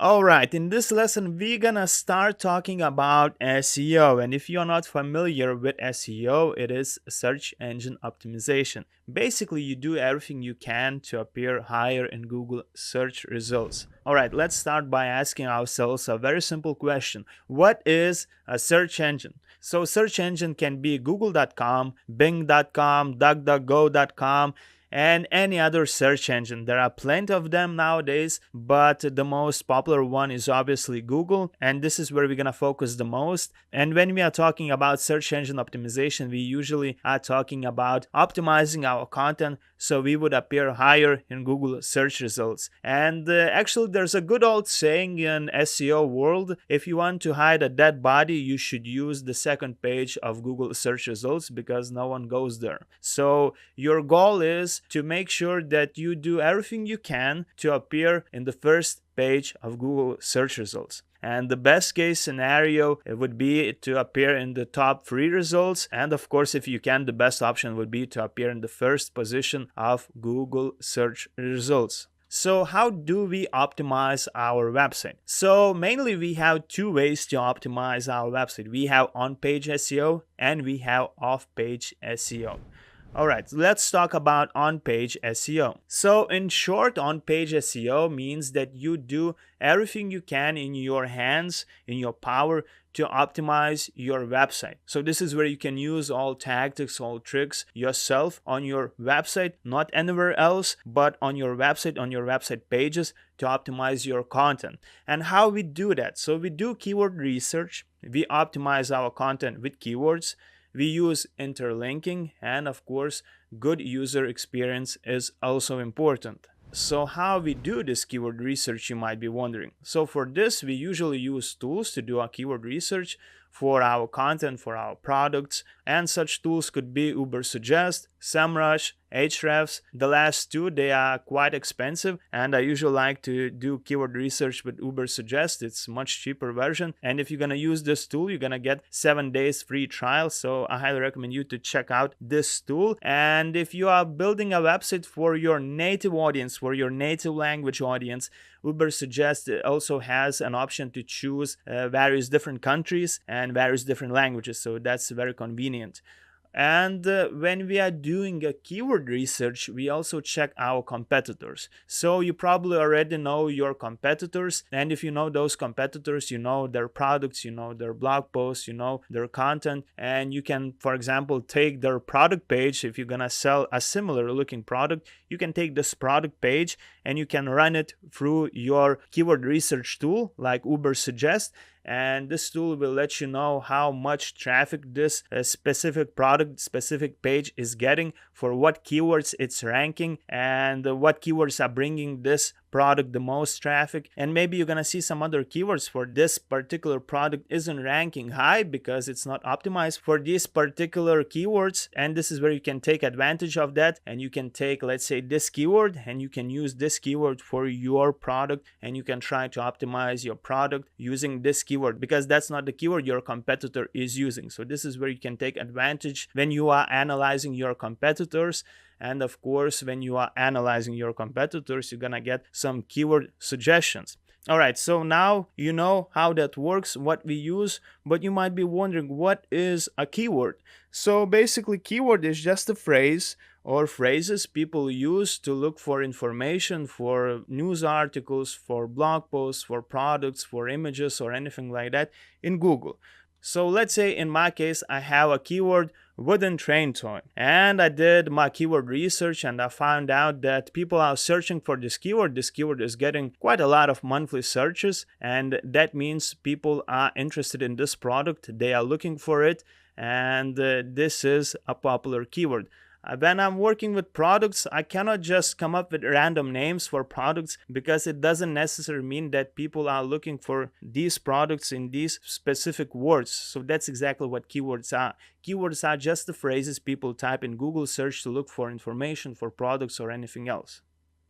Alright, in this lesson, we're gonna start talking about SEO. And if you're not familiar with SEO, it is search engine optimization. Basically, you do everything you can to appear higher in Google search results. Alright, let's start by asking ourselves a very simple question. What is a search engine? So, search engine can be google.com, bing.com, duckduckgo.com, and any other search engine. There are plenty of them nowadays, but the most popular one is obviously Google, and this is where we're gonna focus the most. And when we are talking about search engine optimization, we usually are talking about optimizing our content so we would appear higher in Google search results. And actually, there's a good old saying in SEO world: if you want to hide a dead body, you should use the second page of Google search results because no one goes there. So your goal is to make sure that you do everything you can to appear in the first page of Google search results. And the best case scenario would be to appear in the top 3 results. And of course, if you can, the best option would be to appear in the first position of Google search results. So how do we optimize our website? So mainly we have two ways to optimize our website. We have on-page SEO and we have off-page SEO. Alright, let's talk about on-page SEO. So in short, on-page SEO means that you do everything you can in your hands, in your power, to optimize your website. So this is where you can use all tactics, all tricks yourself on your website, not anywhere else, but on your website pages to optimize your content. And how we do that? So we do keyword research, we optimize our content with keywords, we use interlinking, and of course, good user experience is also important. So how we do this keyword research, you might be wondering. So for this, we usually use tools to do our keyword research for our content, for our products, and such tools could be Ubersuggest, SEMrush, Ahrefs. The last two, they are quite expensive, and I usually like to do keyword research with Ubersuggest. It's much cheaper version, and if you're gonna use this tool, you're gonna get 7 days free trial. So I highly recommend you to check out this tool. And if you are building a website for your native audience, for your native language audience, Ubersuggest also has an option to choose various different countries and various different languages, so that's very convenient. And when we are doing a keyword research, we also check our competitors. So you probably already know your competitors, and if you know those competitors, you know their products, you know their blog posts, you know their content, and you can, for example, take their product page. If you're gonna sell a similar looking product, you can take this product page and you can run it through your keyword research tool like Ubersuggest, and this tool will let you know how much traffic this specific product, specific page is getting, for what keywords it's ranking, and what keywords are bringing this product the most traffic. And maybe you're gonna see some other keywords for this particular product isn't ranking high because it's not optimized for these particular keywords, and this is where you can take advantage of that, and you can take, let's say, this keyword, and you can use this keyword for your product, and you can try to optimize your product using this keyword, because that's not the keyword your competitor is using. So this is where you can take advantage when you are analyzing your competitors. And of course, when you are analyzing your competitors, you're gonna get some keyword suggestions. Alright, so now you know how that works, what we use, but you might be wondering, what is a keyword? So basically, keyword is just a phrase or phrases people use to look for information, for news articles, for blog posts, for products, for images, or anything like that in Google. So let's say in my case, I have a keyword wooden train toy, and I did my keyword research and I found out that people are searching for this keyword. This keyword is getting quite a lot of monthly searches, and that means people are interested in this product, they are looking for it, and this is a popular keyword. When I'm working with products, I cannot just come up with random names for products, because it doesn't necessarily mean that people are looking for these products in these specific words. So that's exactly what keywords are. Keywords are just the phrases people type in Google search to look for information, for products, or anything else.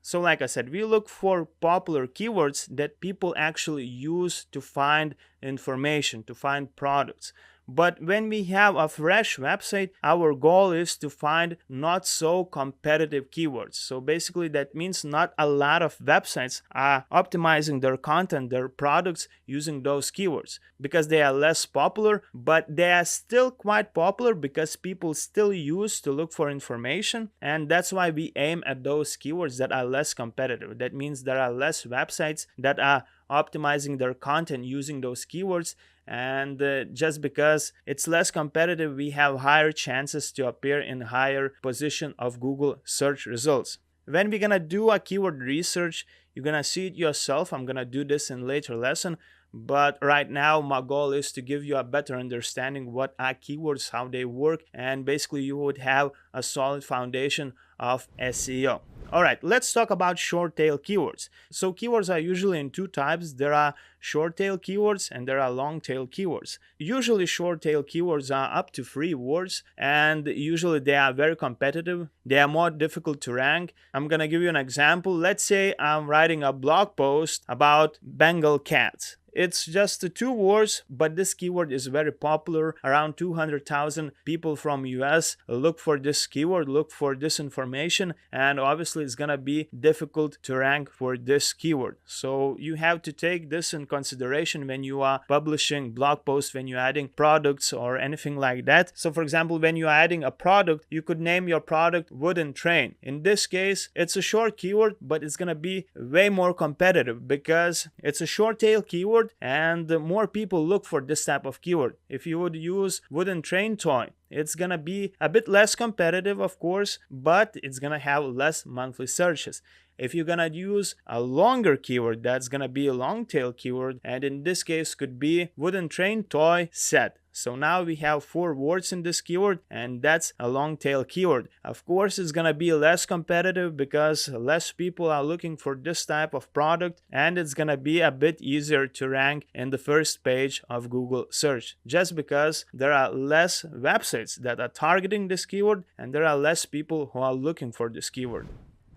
So like I said, we look for popular keywords that people actually use to find information, to find products. But when we have a fresh website, our goal is to find not so competitive keywords. So basically that means not a lot of websites are optimizing their content, their products using those keywords because they are less popular, but they are still quite popular because people still use to look for information, and that's why we aim at those keywords that are less competitive. That means there are less websites that are optimizing their content using those keywords, and just because it's less competitive, we have higher chances to appear in higher position of Google search results. When we're gonna do a keyword research, you're gonna see it yourself. I'm gonna do this in later lesson, but right now my goal is to give you a better understanding what are keywords, how they work, and basically you would have a solid foundation of SEO. All right, let's talk about short tail keywords. So keywords are usually in two types. There are short tail keywords and there are long tail keywords. Usually short tail keywords are up to 3 words, and usually they are very competitive. They are more difficult to rank. I'm gonna give you an example. Let's say I'm writing a blog post about Bengal cats. It's just 2 words, but this keyword is very popular. Around 200,000 people from US look for this keyword, look for this information, and obviously it's gonna be difficult to rank for this keyword. So you have to take this in consideration when you are publishing blog posts, when you're adding products or anything like that. So for example, when you're adding a product, you could name your product wooden train. In this case, it's a short keyword, but it's gonna be way more competitive because it's a short tail keyword and more people look for this type of keyword. If you would use wooden train toy, it's gonna be a bit less competitive, of course, but it's gonna have less monthly searches. If you're gonna use a longer keyword, that's gonna be a long tail keyword, and in this case could be wooden train toy set. So now we have 4 words in this keyword, and that's a long tail keyword. Of course, it's gonna be less competitive because less people are looking for this type of product, and it's gonna be a bit easier to rank in the first page of Google search, just because there are less websites that are targeting this keyword and there are less people who are looking for this keyword.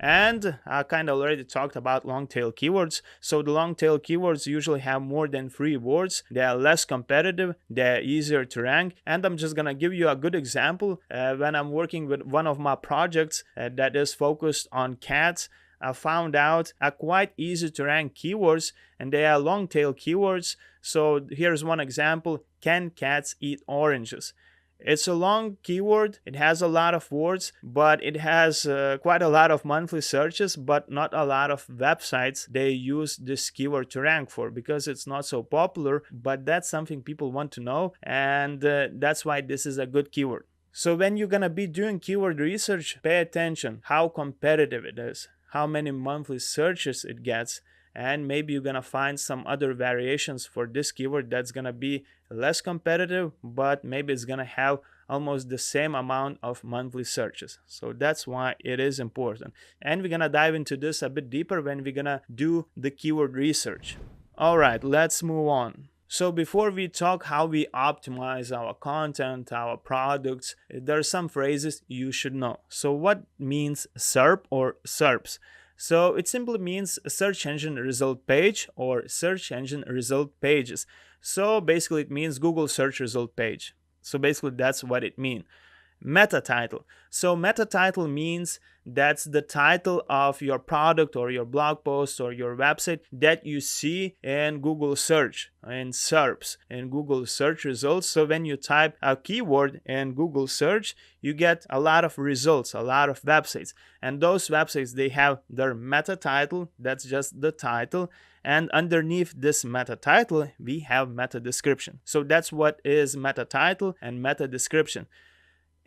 And I kind of already talked about long tail keywords. So the long tail keywords usually have more than 3 words. They are less competitive, they're easier to rank. And I'm just gonna give you a good example. When I'm working with one of my projects that is focused on cats, I found out are quite easy to rank keywords, and they are long tail keywords. So here's one example: can cats eat oranges? It's a long keyword, it has a lot of words, but it has quite a lot of monthly searches, but not a lot of websites they use this keyword to rank for because it's not so popular, but that's something people want to know, and that's why this is a good keyword. So when you're gonna be doing keyword research, pay attention how competitive it is, how many monthly searches it gets, and maybe you're gonna find some other variations for this keyword that's gonna be less competitive, but maybe it's gonna have almost the same amount of monthly searches. So that's why it is important, and we're gonna dive into this a bit deeper when we're gonna do the keyword research. All right, let's move on. So before we talk how we optimize our content, our products, there are some phrases you should know. So what means SERP or SERPs? So it simply means search engine result page or search engine result pages. So basically it means Google search result page. So basically that's what it means. Meta title. So meta title means that's the title of your product or your blog post or your website that you see in Google search, in SERPs, in Google search results. So when you type a keyword in Google search, you get a lot of results, a lot of websites. And those websites, they have their meta title, that's just the title. And underneath this meta title, we have meta description. So that's what is meta title and meta description.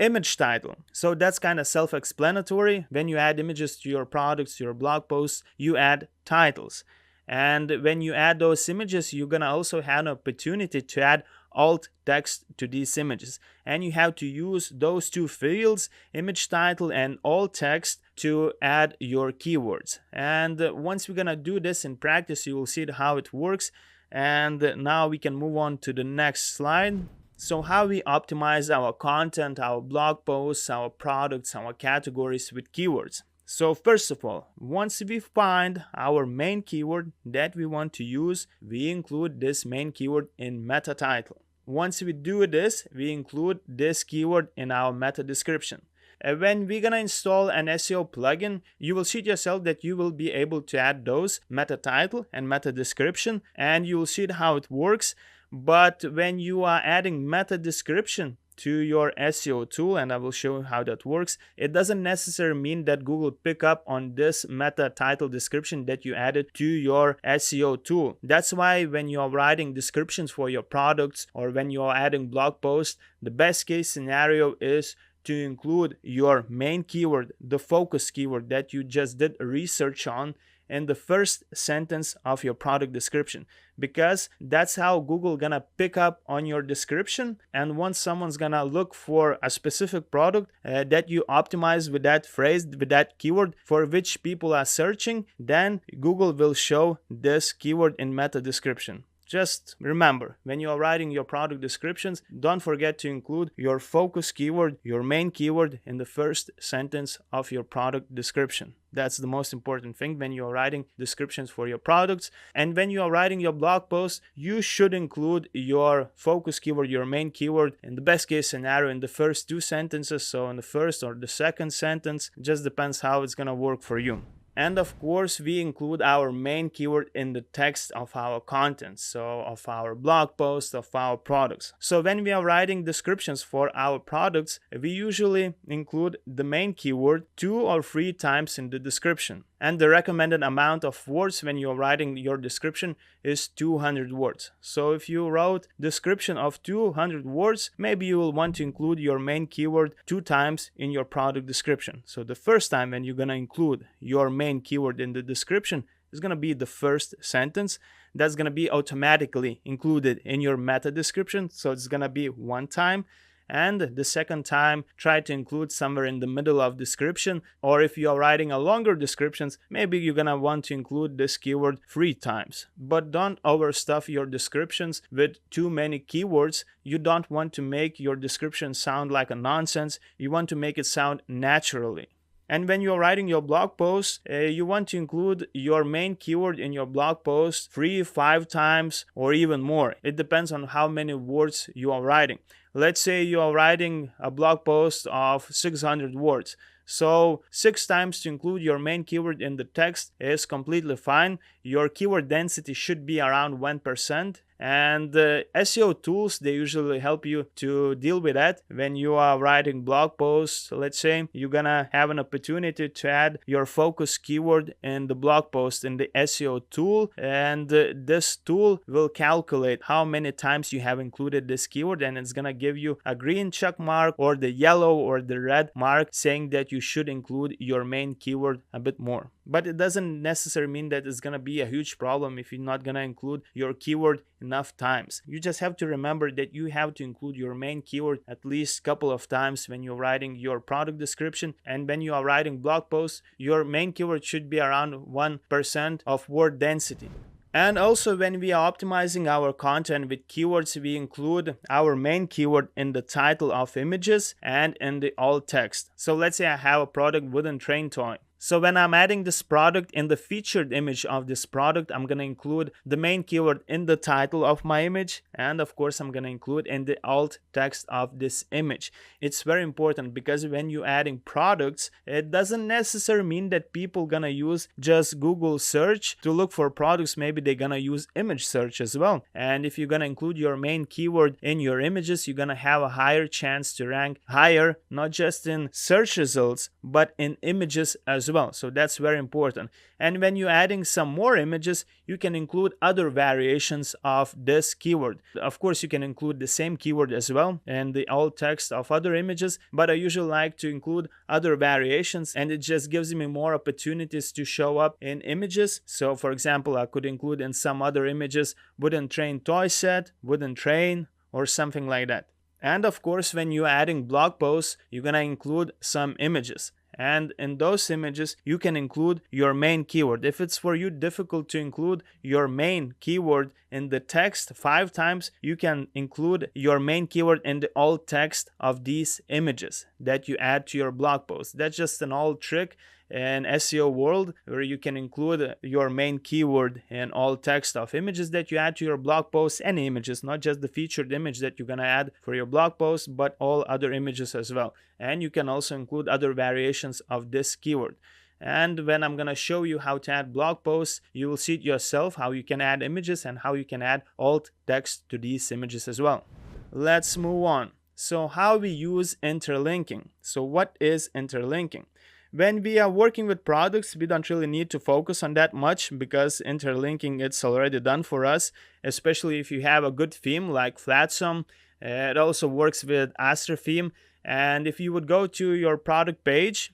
Image title. So that's kind of self-explanatory. When you add images to your products, to your blog posts, you add titles. And when you add those images, you're gonna also have an opportunity to add alt text to these images. And you have to use those 2 fields, image title and alt text, to add your keywords. And once we're gonna do this in practice, you will see how it works. And now we can move on to the next slide. So how we optimize our content, our blog posts, our products, our categories with keywords. So first of all, once we find our main keyword that we want to use, we include this main keyword in meta title. Once we do this, we include this keyword in our meta description. When we're gonna install an SEO plugin, you will see it yourself that you will be able to add those meta title and meta description, and you will see how it works. But when you are adding meta description to your SEO tool, and I will show you how that works, it doesn't necessarily mean that Google pick up on this meta title description that you added to your SEO tool. That's why when you are writing descriptions for your products or when you are adding blog posts, the best case scenario is to include your main keyword, the focus keyword that you just did research on, in the first sentence of your product description, because that's how Google gonna pick up on your description. And once someone's gonna look for a specific product that you optimize with that phrase, with that keyword for which people are searching, then Google will show this keyword in meta description. Just remember, when you are writing your product descriptions, don't forget to include your focus keyword, your main keyword, in the first sentence of your product description. That's the most important thing when you are writing descriptions for your products. And when you are writing your blog post, you should include your focus keyword, your main keyword, in the best case scenario in the first two sentences. So in the first or the second sentence, just depends how it's gonna work for you. And of course, we include our main keyword in the text of our content, so of our blog posts, of our products. So when we are writing descriptions for our products, we usually include the main keyword 2 or 3 times in the description. And the recommended amount of words when you're writing your description is 200 words. So if you wrote description of 200 words, maybe you will want to include your main keyword 2 times in your product description. So the first time when you're gonna include your main keyword in the description is gonna be the first sentence. That's gonna be automatically included in your meta description. So it's gonna be 1 time. And the second time, try to include somewhere in the middle of description, or if you are writing a longer descriptions, maybe you're gonna want to include this keyword 3 times. But don't overstuff your descriptions with too many keywords. You don't want to make your description sound like a nonsense. You want to make it sound naturally. And when you're writing your blog post, you want to include your main keyword in your blog post 3-5 times or even more. It depends on how many words you are writing. Let's say you are writing a blog post of 600 words. So 6 times to include your main keyword in the text is completely fine. Your keyword density should be around 1%. And SEO tools, they usually help you to deal with that. When you are writing blog posts, let's say you're gonna have an opportunity to add your focus keyword in the blog post in the SEO tool, and this tool will calculate how many times you have included this keyword, and it's gonna give you a green check mark or the yellow or the red mark saying that you should include your main keyword a bit more. But it doesn't necessarily mean that it's gonna be a huge problem if you're not gonna include your keyword enough times. You just have to remember that you have to include your main keyword at least a couple of times when you're writing your product description, and when you are writing blog posts, your main keyword should be around 1% of word density. And also, when we are optimizing our content with keywords, we include our main keyword in the title of images and in the alt text. So let's say I have a product, wooden train toy. So when I'm adding this product in the featured image of this product, I'm going to include the main keyword in the title of my image. And of course, I'm going to include in the alt text of this image. It's very important because when you're adding products, it doesn't necessarily mean that people going to use just Google search to look for products. Maybe they're going to use image search as well. And if you're going to include your main keyword in your images, you're going to have a higher chance to rank higher, not just in search results, but in images as well. So that's very important. And when you're adding some more images, you can include other variations of this keyword. Of course, you can include the same keyword as well in the alt text of other images, but I usually like to include other variations, and it just gives me more opportunities to show up in images. So for example, I could include in some other images wooden train toy set, wooden train, or something like that. And of course, when you're adding blog posts, you're gonna include some images. And in those images, you can include your main keyword. If it's for you difficult to include your main keyword in the text 5 times, you can include your main keyword in the alt text of these images. that you add to your blog post. That's just an old trick in SEO world, where you can include your main keyword in all text of images that you add to your blog post. Any images, not just the featured image that you're gonna add for your blog post, but all other images as well. And you can also include other variations of this keyword. And when I'm gonna show you how to add blog posts, you will see it yourself how you can add images and how you can add alt text to these images as well. Let's move on. So how we use interlinking. So what is interlinking? When we are working with products, we don't really need to focus on that much, because interlinking it's already done for us, especially if you have a good theme like Flatsum. It also works with Astra theme. And if you would go to your product page,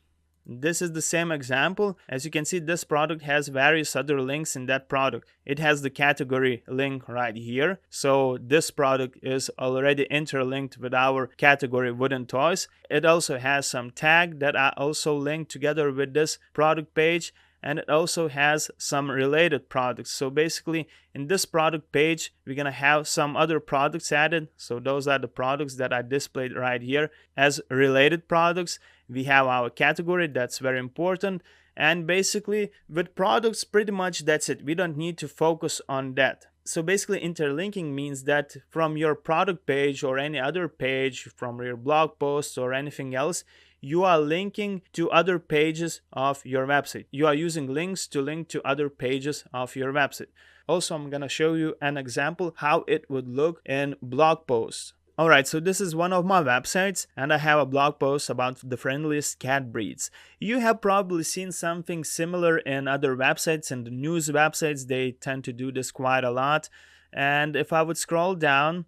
this is the same example. As you can see, this product has various other links in that product. It has the category link right here. So this product is already interlinked with our category wooden toys. It also has some tag that are also linked together with this product page. And it also has some related products. So basically in this product page, we're gonna have some other products added. So those are the products that are displayed right here as related products. We have our category, that's very important. And basically with products, pretty much that's it. We don't need to focus on that. So basically interlinking means that from your product page or any other page, from your blog posts or anything else, you are linking to other pages of your website. You are using links to link to other pages of your website. Also, I'm gonna show you an example how it would look in blog posts. Alright, so this is one of my websites, and I have a blog post about the friendliest cat breeds. You have probably seen something similar in other websites, and the news websites, they tend to do this quite a lot. And if I would scroll down,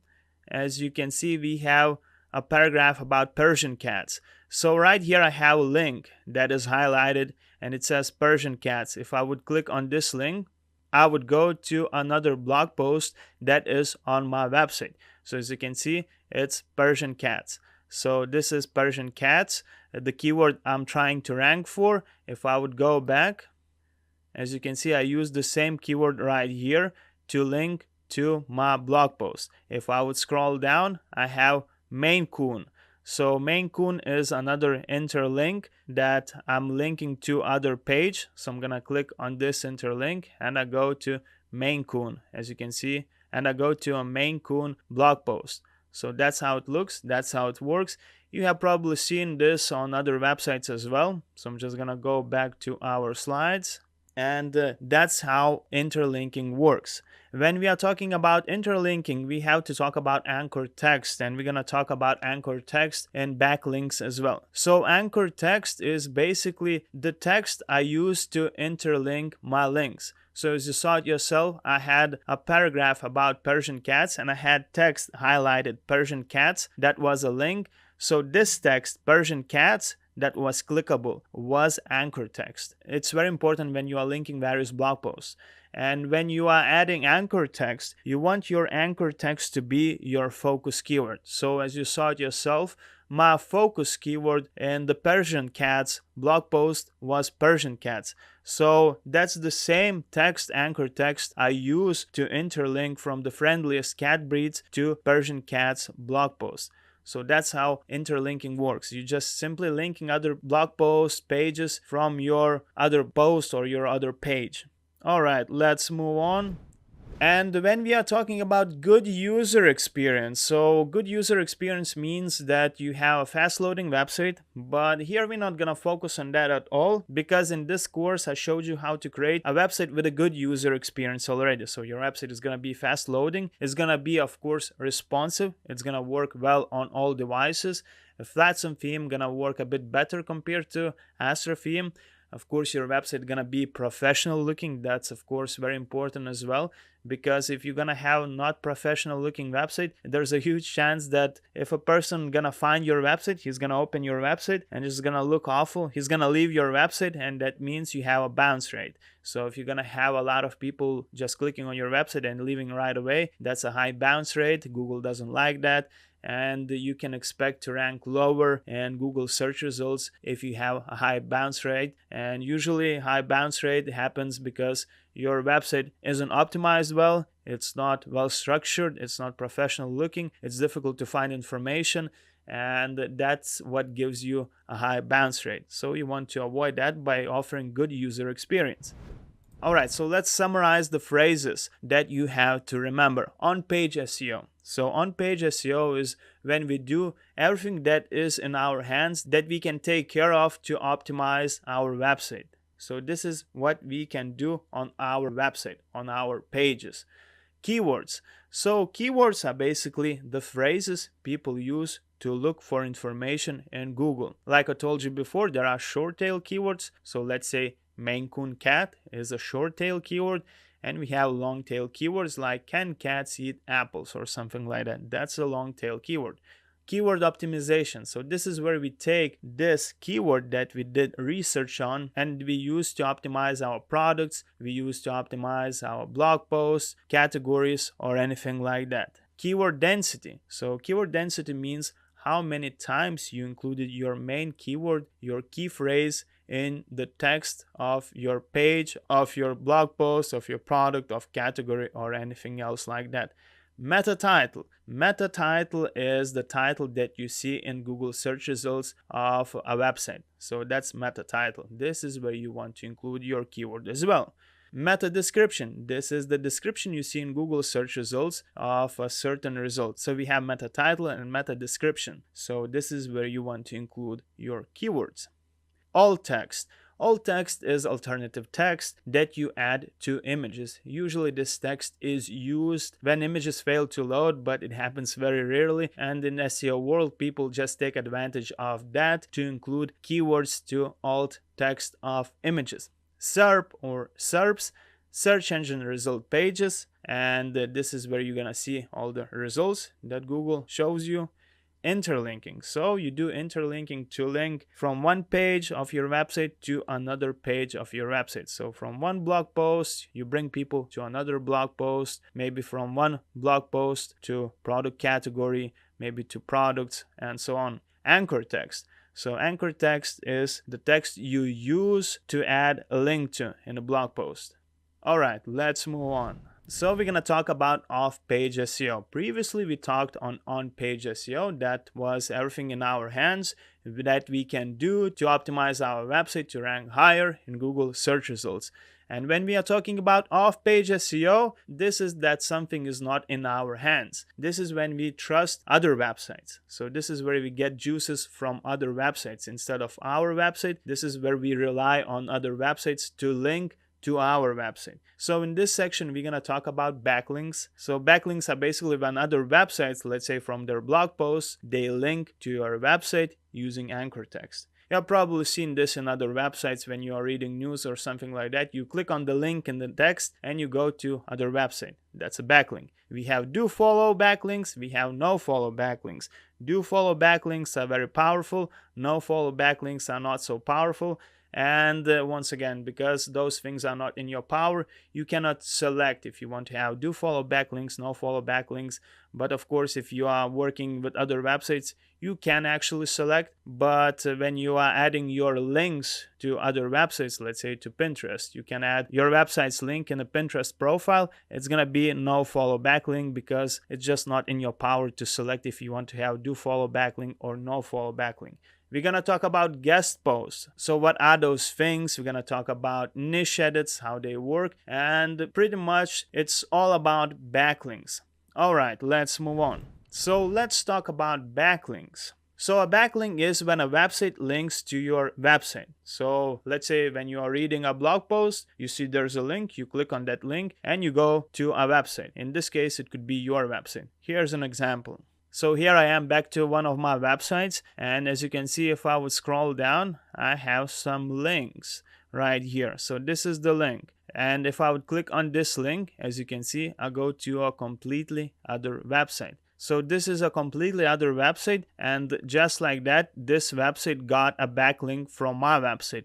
as you can see, we have a paragraph about Persian cats. So right here I have a link that is highlighted and it says Persian cats. If I would click on this link, I would go to another blog post that is on my website. So as you can see, it's Persian cats. So this is Persian cats, the keyword I'm trying to rank for. If I would go back, as you can see, I use the same keyword right here to link to my blog post. If I would scroll down, I have Maine Coon. So Maine Coon is another interlink that I'm linking to other page. So I'm gonna click on this interlink and I go to Maine Coon, as you can see, and I go to a Maine Coon blog post. So that's how it looks, that's how it works. You have probably seen this on other websites as well. So I'm just gonna go back to our slides. And that's how interlinking works. When we are talking about interlinking, we have to talk about anchor text, and we're going to talk about anchor text and backlinks as well. So anchor text is basically the text I use to interlink my links. So as you saw it yourself, I had a paragraph about Persian cats and I had text highlighted Persian cats. That was a link. So this text, Persian cats, that was clickable was anchor text. It's very important when you are linking various blog posts. And when you are adding anchor text, you want your anchor text to be your focus keyword. So as you saw it yourself, my focus keyword in the Persian cats blog post was Persian cats. So that's the same text, anchor text, I use to interlink from the friendliest cat breeds to Persian cats blog post. So that's how interlinking works. You just simply linking other blog posts, pages from your other post or your other page. Alright, let's move on. And when we are talking about good user experience, so good user experience means that you have a fast loading website, but here we're not gonna focus on that at all, because in this course I showed you how to create a website with a good user experience already. So your website is gonna be fast loading, it's gonna be of course responsive, it's gonna work well on all devices. A Flatsum theme gonna work a bit better compared to Astra theme. Of course, your website gonna be professional looking. That's of course very important as well, because if you're gonna have not professional looking website, there's a huge chance that if a person gonna find your website, he's gonna open your website and it's gonna look awful. He's gonna leave your website, and that means you have a bounce rate. So if you're gonna have a lot of people just clicking on your website and leaving right away, that's a high bounce rate. Google doesn't like that. And you can expect to rank lower in Google search results if you have a high bounce rate. And usually high bounce rate happens because your website isn't optimized well, it's not well structured, it's not professional looking, it's difficult to find information, and that's what gives you a high bounce rate. So you want to avoid that by offering good user experience. Alright, so let's summarize the phrases that you have to remember. On-page SEO. So on-page SEO is when we do everything that is in our hands that we can take care of to optimize our website. So this is what we can do on our website, on our pages. Keywords. So keywords are basically the phrases people use to look for information in Google. Like I told you before, there are short tail keywords. So let's say Maine Coon cat is a short tail keyword, and we have long tail keywords like can cats eat apples or something like that. That's a long tail keyword. Keyword optimization. So this is where we take this keyword that we did research on and we use to optimize our products, we use to optimize our blog posts, categories, or anything like that. Keyword density. So keyword density means how many times you included your main keyword, your key phrase in the text of your page, of your blog post, of your product, of category, or anything else like that. Meta title. Meta title is the title that you see in Google search results of a website. So that's meta title. This is where you want to include your keyword as well. Meta description. This is the description you see in Google search results of a certain result. So we have meta title and meta description. So this is where you want to include your keywords. Alt text. Alt text is alternative text that you add to images. Usually this text is used when images fail to load, but it happens very rarely, and in SEO world people just take advantage of that to include keywords to alt text of images. SERP or SERPs, search engine result pages, and this is where you're gonna see all the results that Google shows you. Interlinking. So you do interlinking to link from one page of your website to another page of your website. So from one blog post, you bring people to another blog post, maybe from one blog post to product category, maybe to products, and so on. Anchor text. So anchor text is the text you use to add a link to in a blog post. All right, let's move on. So we're going to talk about off-page SEO. Previously, we talked on-page SEO. That was everything in our hands that we can do to optimize our website to rank higher in Google search results. And when we are talking about off-page SEO, this is that something is not in our hands. This is when we trust other websites. So this is where we get juices from other websites instead of our website. This is where we rely on other websites to link to our website. So in this section, we're going to talk about backlinks. So backlinks are basically when other websites, let's say from their blog posts, they link to your website using anchor text. You have probably seen this in other websites when you are reading news or something like that. You click on the link in the text and you go to other website. That's a backlink. We have do follow backlinks. We have no follow backlinks. Do follow backlinks are very powerful. No follow backlinks are not so powerful. And once again, because those things are not in your power, you cannot select if you want to have do follow backlinks, no follow backlinks. But of course, if you are working with other websites, you can actually select. But when you are adding your links to other websites, let's say to Pinterest, you can add your website's link in a Pinterest profile. It's going to be no follow backlink because it's just not in your power to select if you want to have do follow backlink or no follow backlink. We're going to talk about guest posts. So what are those things? We're going to talk about niche edits, how they work, and pretty much it's all about backlinks. All right, let's move on. So let's talk about backlinks. So a backlink is when a website links to your website. So let's say when you are reading a blog post, you see there's a link, you click on that link and you go to a website. In this case, it could be your website. Here's an example. So here I am back to one of my websites, and as you can see, if I would scroll down, I have some links right here. So this is the link, and if I would click on this link, as you can see, I go to a completely other website. So this is a completely other website, and just like that, this website got a backlink from my website.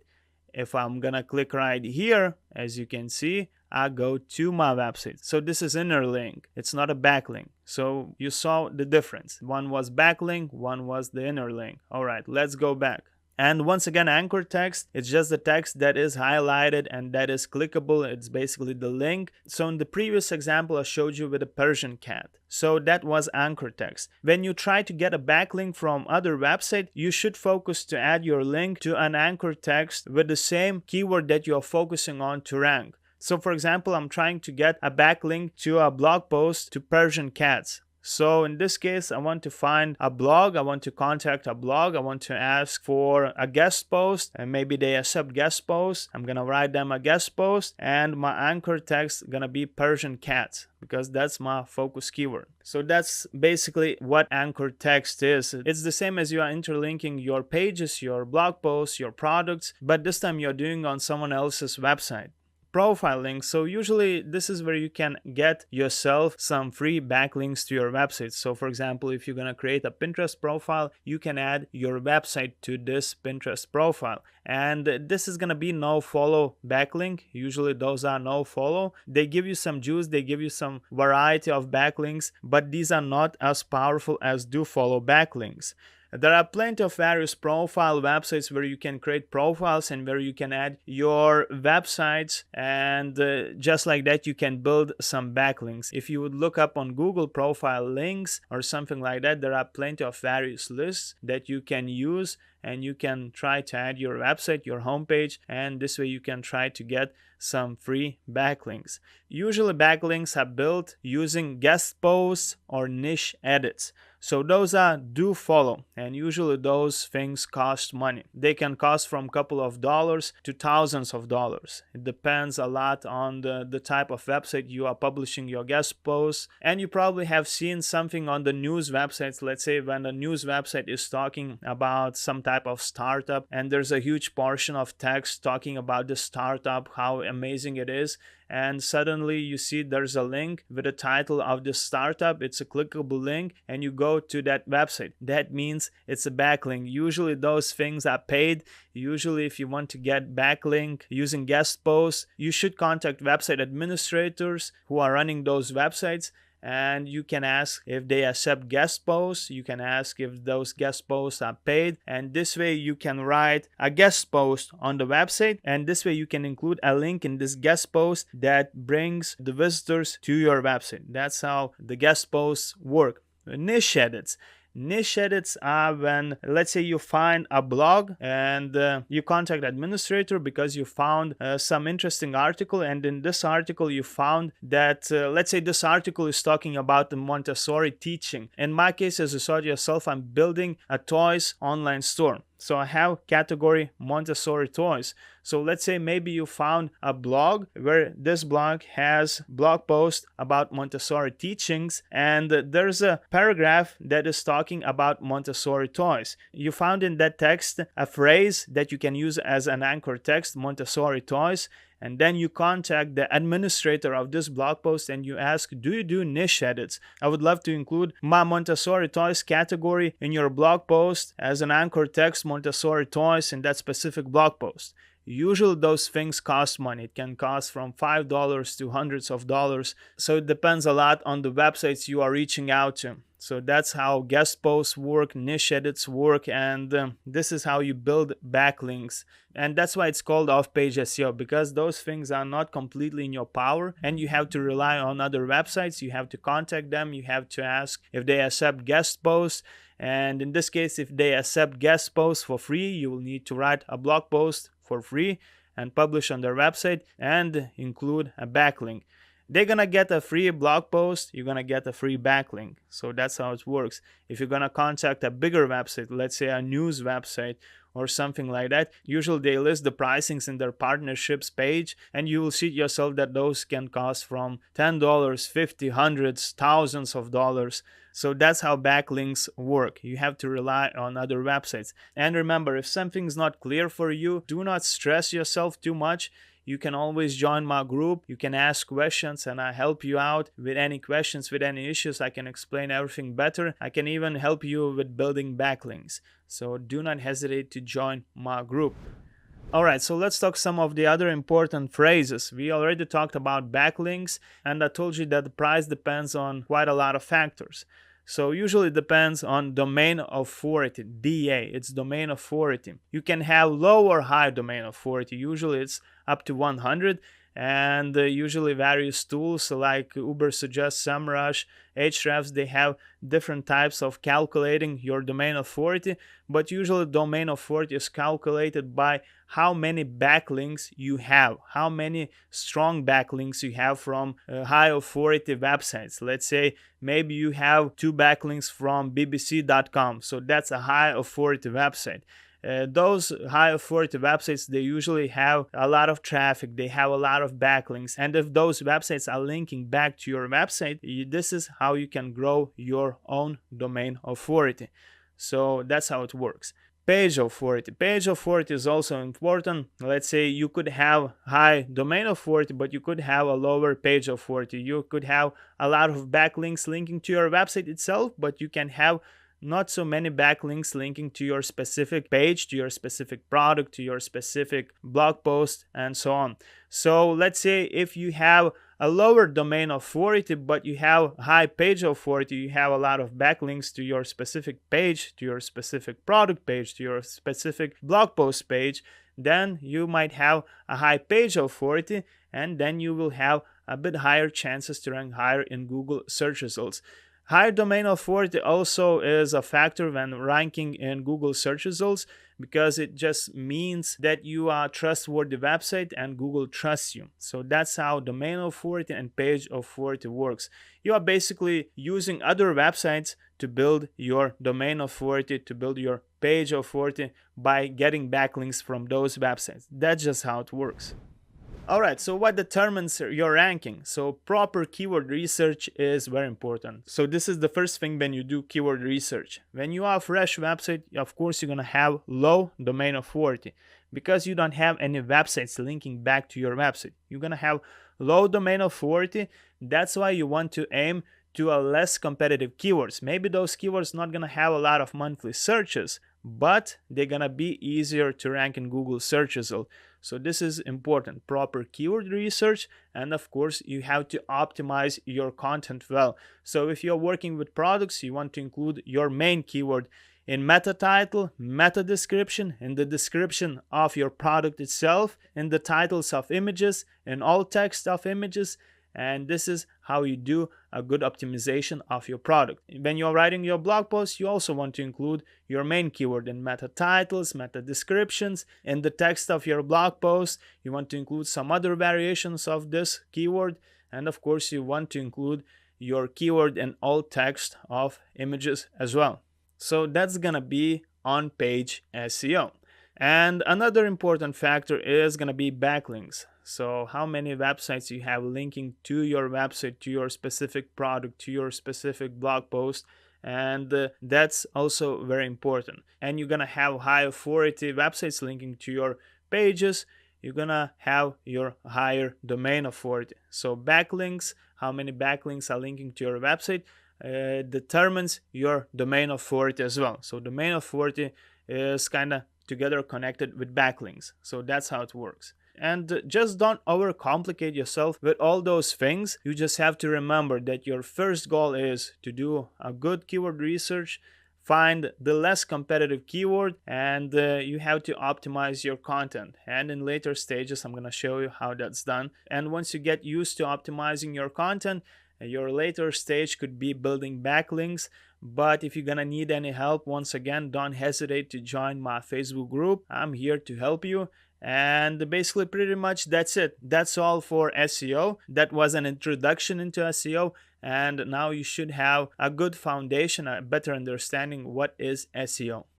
If I'm gonna click right here, as you can see, I go to my website. So this is inner link. It's not a backlink. So you saw the difference. One was backlink, one was the inner link. All right, let's go back. And once again, anchor text, it's just the text that is highlighted and that is clickable. It's basically the link. So in the previous example, I showed you with a Persian cat. So that was anchor text. When you try to get a backlink from other website, you should focus to add your link to an anchor text with the same keyword that you're focusing on to rank. So for example, I'm trying to get a backlink to a blog post to Persian cats. So in this case, I want to find a blog, I want to contact a blog, I want to ask for a guest post, and maybe they accept guest posts. I'm gonna write them a guest post, and my anchor text gonna be Persian cats, because that's my focus keyword. So that's basically what anchor text is. It's the same as you are interlinking your pages, your blog posts, your products, but this time you're doing on someone else's website. Profile links. So usually this is where you can get yourself some free backlinks to your website. So for example, if you're going to create a Pinterest profile, you can add your website to this Pinterest profile. And this is going to be no follow backlink. Usually those are no follow. They give you some juice, they give you some variety of backlinks, but these are not as powerful as do follow backlinks. There are plenty of various profile websites where you can create profiles and where you can add your websites, and just like that you can build some backlinks. If you would look up on Google profile links or something like that, there are plenty of various lists that you can use, and you can try to add your website, your homepage, and this way you can try to get some free backlinks. Usually backlinks are built using guest posts or niche edits. So those are do follow, and usually those things cost money. They can cost from a couple of dollars to thousands of dollars. It depends a lot on the type of website you are publishing your guest posts. And you probably have seen something on the news websites. Let's say when the news website is talking about some type of startup, and there's a huge portion of text talking about the startup, how amazing it is, and suddenly you see there's a link with the title of the startup. It's a clickable link, and you go to that website. That means it's a backlink. Usually those things are paid. Usually if you want to get backlink using guest posts, you should contact website administrators who are running those websites, and you can ask if they accept guest posts. You can ask if those guest posts are paid, and this way you can write a guest post on the website, and this way you can include a link in this guest post that brings the visitors to your website. That's how the guest posts work. Niche edits. Niche edits are when, let's say, you find a blog and you contact administrator because you found some interesting article, and in this article you found that, let's say this article is talking about the Montessori teaching. In my case, as you saw yourself, I'm building a toys online store. So I have category Montessori toys. So let's say maybe you found a blog where this blog has blog post about Montessori teachings, and there's a paragraph that is talking about Montessori toys. You found in that text a phrase that you can use as an anchor text, Montessori toys, and then you contact the administrator of this blog post and you ask, do you do niche edits? I would love to include my Montessori toys category in your blog post as an anchor text, Montessori toys, in that specific blog post. Usually those things cost money. It can cost from $5 to hundreds of dollars. So it depends a lot on the websites you are reaching out to. So that's how guest posts work, niche edits work, and this is how you build backlinks. And that's why it's called off-page SEO, because those things are not completely in your power and you have to rely on other websites. You have to contact them. You have to ask if they accept guest posts. And in this case, if they accept guest posts for free, you will need to write a blog post for free and publish on their website and include a backlink. They're gonna get a free blog post, you're gonna get a free backlink. So that's how it works. If you're gonna contact a bigger website, let's say a news website or something like that, usually they list the pricings in their partnerships page, and you will see yourself that those can cost from $10, $50, hundreds, thousands of dollars. So that's how backlinks work. You have to rely on other websites. And remember, if something's not clear for you, do not stress yourself too much. You can always join my group. You can ask questions and I help you out with any questions, with any issues. I can explain everything better. I can even help you with building backlinks. So do not hesitate to join my group. Alright, so let's talk some of the other important phrases. We already talked about backlinks, and I told you that the price depends on quite a lot of factors. So usually it depends on domain authority, DA, it's domain authority. You can have low or high domain authority. Usually it's up to 100, and usually various tools like Ubersuggest, SEMrush, Ahrefs, they have different types of calculating your domain authority, but usually domain authority is calculated by how many backlinks you have, how many strong backlinks you have from high authority websites. Let's say maybe you have 2 backlinks from bbc.com, so that's a high authority website. Those high authority websites, they usually have a lot of traffic, they have a lot of backlinks, and if those websites are linking back to your website, this is how you can grow your own domain authority. So that's how it works. Page authority. Page authority is also important. Let's say you could have high domain authority, but you could have a lower page authority. You could have a lot of backlinks linking to your website itself, but you can have not so many backlinks linking to your specific page, to your specific product, to your specific blog post, and so on. So let's say if you have a lower domain authority, but you have high page authority, you have a lot of backlinks to your specific page, to your specific product page, to your specific blog post page, then you might have a high page authority, and then you will have a bit higher chances to rank higher in Google search results. High domain authority also is a factor when ranking in Google search results, because it just means that you are a trustworthy website and Google trusts you. So that's how domain authority and page authority works. You are basically using other websites to build your domain authority, to build your page authority by getting backlinks from those websites. That's just how it works. Alright, so what determines your ranking? So proper keyword research is very important. So this is the first thing when you do keyword research. When you are a fresh website, of course you're gonna have low domain authority because you don't have any websites linking back to your website. You're gonna have low domain authority. That's why you want to aim to a less competitive keywords. Maybe those keywords not gonna have a lot of monthly searches, but they're gonna be easier to rank in Google search result. So this is important, proper keyword research, and of course you have to optimize your content well. So if you're working with products, you want to include your main keyword in meta title, meta description, in the description of your product itself, in the titles of images, in all text of images. And this is how you do a good optimization of your product. When you're writing your blog post, you also want to include your main keyword in meta titles, meta descriptions. In the text of your blog post, you want to include some other variations of this keyword. And of course, you want to include your keyword in all text of images as well. So that's gonna be on-page SEO. And another important factor is gonna be backlinks. So how many websites you have linking to your website, to your specific product, to your specific blog post, and that's also very important. And you're gonna have high authority websites linking to your pages, you're gonna have your higher domain authority. So backlinks, how many backlinks are linking to your website, determines your domain authority as well. So domain authority is kind of together connected with backlinks. So that's how it works. And just don't overcomplicate yourself with all those things. You just have to remember that your first goal is to do a good keyword research, find the less competitive keyword, and you have to optimize your content. And in later stages, I'm going to show you how that's done. And once you get used to optimizing your content, your later stage could be building backlinks. But if you're gonna need any help, once again, don't hesitate to join my Facebook group. I'm here to help you. And basically pretty much that's it. That's all for SEO. That was an introduction into SEO, and now you should have a good foundation, a better understanding what is SEO.